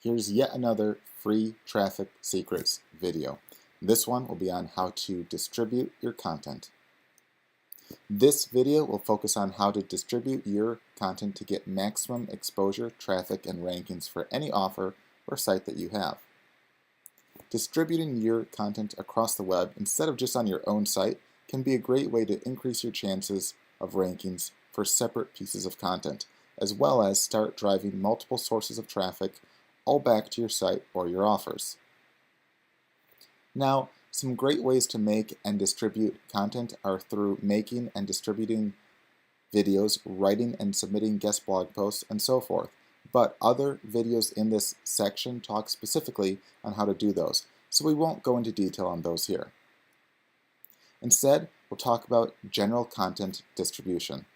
Here's yet another free traffic secrets video. This one will be on how to distribute your content. This video will focus on how to distribute your content to get maximum exposure, traffic, and rankings for any offer or site that you have. Distributing your content across the web instead of just on your own site can be a great way to increase your chances of rankings for separate pieces of content, as well as start driving multiple sources of traffic all back to your site or your offers. Now, some great ways to make and distribute content are through making and distributing videos, writing and submitting guest blog posts, and so forth. But other videos in this section talk specifically on how to do those, so we won't go into detail on those here. Instead, we'll talk about general content distribution.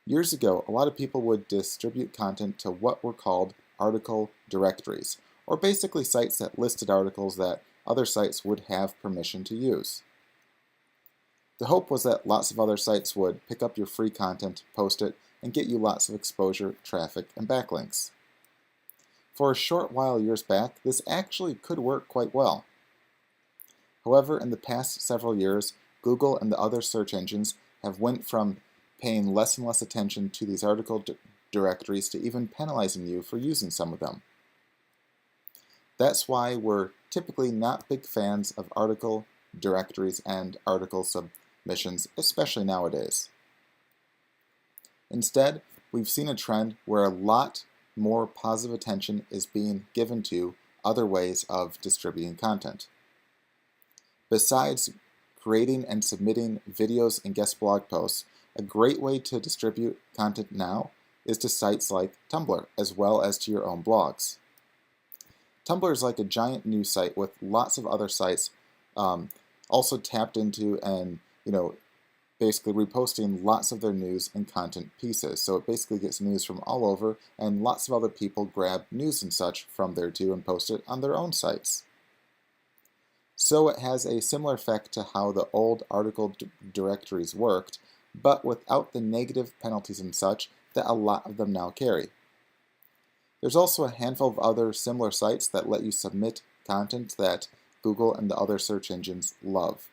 Years ago, a lot of people would distribute content to what were called article directories, or basically sites that listed articles that other sites would have permission to use. The hope was that lots of other sites would pick up your free content, post it, and get you lots of exposure, traffic, and backlinks. For a short while years back, this actually could work quite well. However, in the past several years, Google and the other search engines have went from paying less and less attention to these article directories to even penalizing you for using some of them. That's why we're typically not big fans of article directories and article submissions, especially nowadays. Instead, we've seen a trend where a lot more positive attention is being given to other ways of distributing content. Besides creating and submitting videos and guest blog posts, a great way to distribute content now is to sites like Tumblr, as well as to your own blogs. Tumblr is like a giant news site with lots of other sites also tapped into and basically reposting lots of their news and content pieces. So it basically gets news from all over, and lots of other people grab news and such from there too and post it on their own sites. So it has a similar effect to how the old article directories worked, but without the negative penalties and such that a lot of them now carry. There's also a handful of other similar sites that let you submit content that Google and the other search engines love.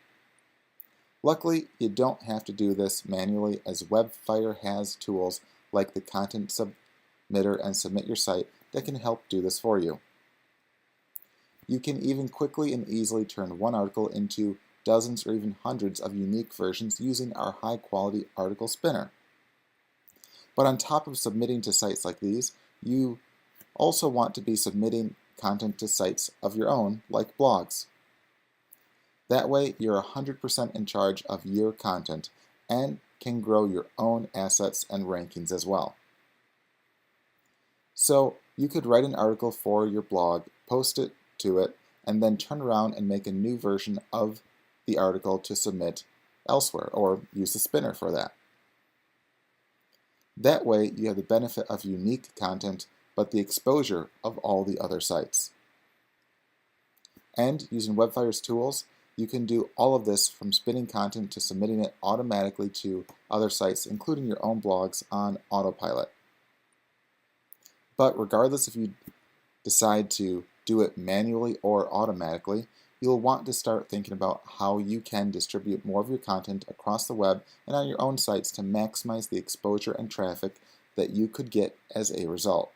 Luckily, you don't have to do this manually, as WebFire has tools like the Content Submitter and Submit Your Site that can help do this for you. You can even quickly and easily turn one article into dozens or even hundreds of unique versions using our high-quality article spinner. But on top of submitting to sites like these, you also want to be submitting content to sites of your own, like blogs. That way, you're 100% in charge of your content and can grow your own assets and rankings as well. So you could write an article for your blog, post it to it, and then turn around and make a new version of the article to submit elsewhere, or use the spinner for that. That way, you have the benefit of unique content, but the exposure of all the other sites. And using WebFire's tools, you can do all of this from spinning content to submitting it automatically to other sites, including your own blogs, on autopilot. But regardless if you decide to do it manually or automatically, you'll want to start thinking about how you can distribute more of your content across the web and on your own sites to maximize the exposure and traffic that you could get as a result.